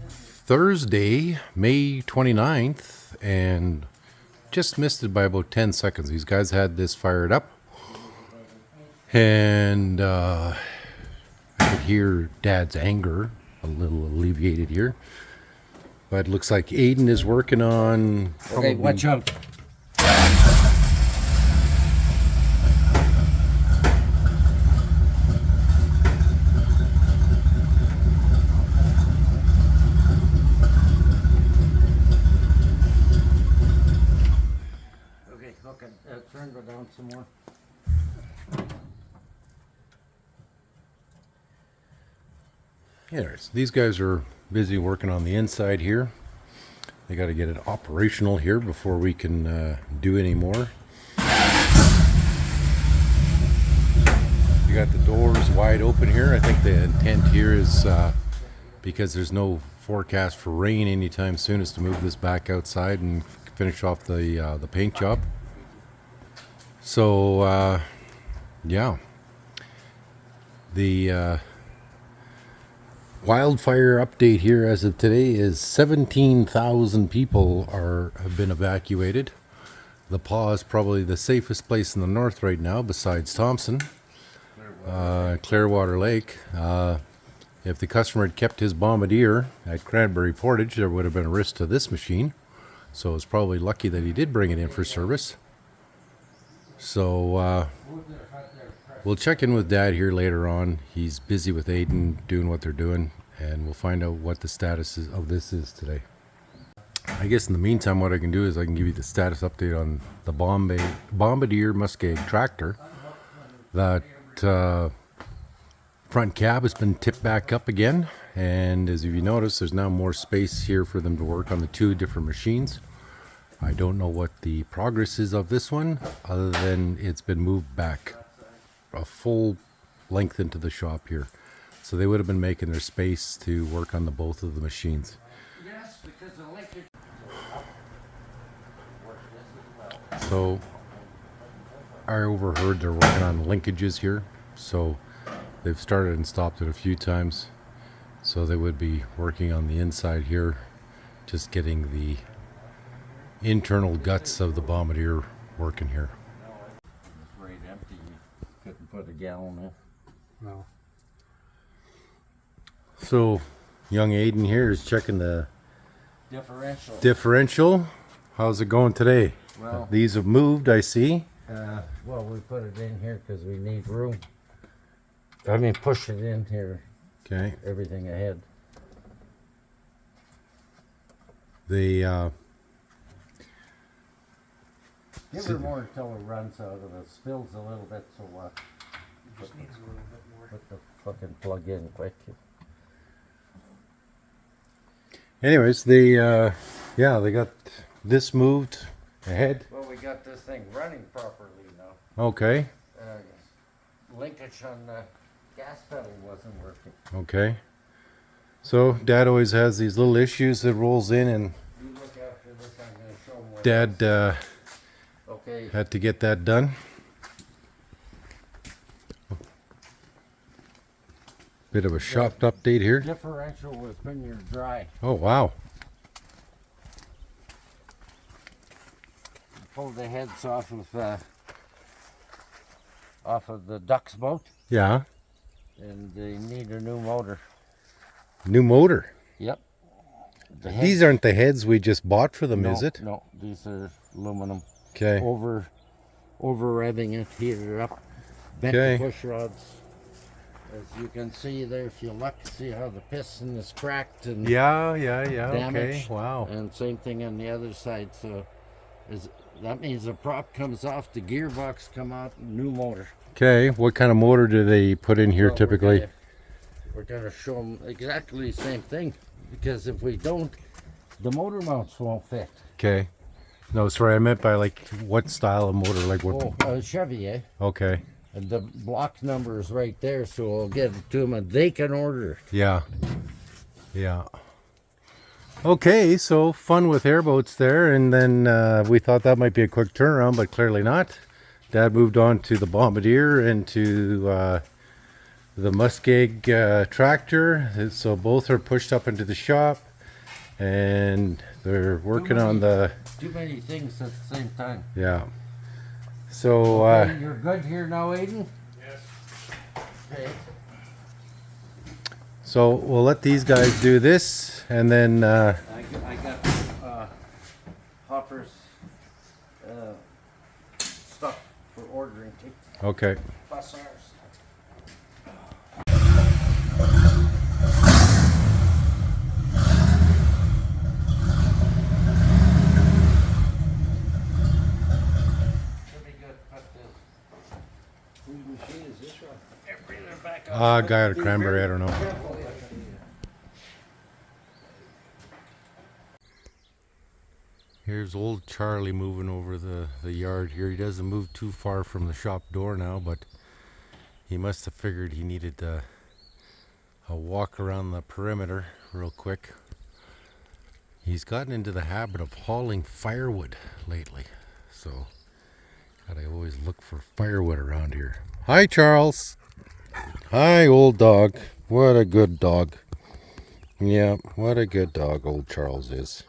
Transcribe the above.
Thursday, May 29th, and just missed it by about 10 seconds. These guys had this fired up, and I could hear Dad's anger a little alleviated here. But it looks like Aiden is working on... Okay, watch out. Okay, look at turn it down some more. Anyways, these guys are busy working on the inside here. They got to get it operational here before we can do any more. You got the doors wide open here. I think the intent here is because there's no forecast for rain anytime soon, is to move this back outside and finish off the paint job. So yeah, the wildfire update here as of today is 17,000 people have been evacuated. The Paw is probably the safest place in the north right now besides Thompson. Clearwater Lake. If the customer had kept his Bombardier at Cranberry Portage, there would have been a risk to this machine. So it's probably lucky that he did bring it in for service. So we'll check in with Dad here later on. He's busy with Aiden doing what they're doing, and we'll find out what the status of this is today. I guess in the meantime, what I can do is I can give you the status update on the Bombardier Muskeg tractor. That front cab has been tipped back up again, and as you notice, there's now more space here for them to work on the two different machines. I don't know what the progress is of this one, other than it's been moved back a full length into the shop here. So they would have been making their space to work on both of the machines. Yes, because the linkage. So I overheard they're working on linkages here. So they've started and stopped it a few times. So they would be working on the inside here, just getting the internal guts of the Bombardier working here. It's right empty. You couldn't put a gallon in. No. So young Aiden here is checking the Differential. differential. How's it going today? Well, These have moved, I see. well, we put it in here because we need room. I mean, push it in here, Okay. everything ahead. The Give her more until it runs out of it. Spills a little bit, so Just needs a little bit more. put the fucking plug in quick. anyways, they got this moved ahead. Well, we got this thing running properly now. Okay. Linkage on the gas pedal wasn't working. Okay. So Dad always has these little issues that rolls in, and You look after this, I'm going to show them where Dad Okay. had to get that done. Bit of a shop update here. Differential was when you're dry. Oh wow. Pull the heads off of the duck's boat, Yeah. and they need a new motor. New motor. Yep. The These aren't the heads we just bought for them, no, is it? No, these are aluminum. Okay. Over revving it, heated it up, bent Okay. the push rods. As you can see there, if you look, see how the piston is cracked and Yeah. Okay. damaged. Wow. And same thing on the other side. So, that means the prop comes off, the gearbox come out, new motor. Okay. What kind of motor do they put in here Well, typically? We're gonna show them exactly the same thing, because if we don't, the motor mounts won't fit. Okay. No, sorry, I meant by like what style of motor, like what? Chevy, eh? Okay. And the block number is right there, so we'll get it to them and they can order. Yeah. Yeah. Okay, so fun with airboats there, and then we thought that might be a quick turnaround, but clearly not. Dad moved on to the Bombardier and to the Muskeg tractor. So both are pushed up into the shop, and they're working on the Too many things at the same time. yeah. So Okay, you're good here now, Aiden? Yes. Okay. so we'll let these guys do this, and then I got Hopper's stuff for ordering too. okay. Plus ours. Should be good. Put this. Whose machine is this, Rob? Bring it back up. Guy at Cranberry, I don't know. Careful. Here's old Charlie moving over the yard here. He doesn't move too far from the shop door now, but he must have figured he needed a walk around the perimeter real quick. He's gotten into the habit of hauling firewood lately, so gotta always look for firewood around here. Hi, Charles. Hi, old dog. What a good dog. Yeah, what a good dog old Charles is.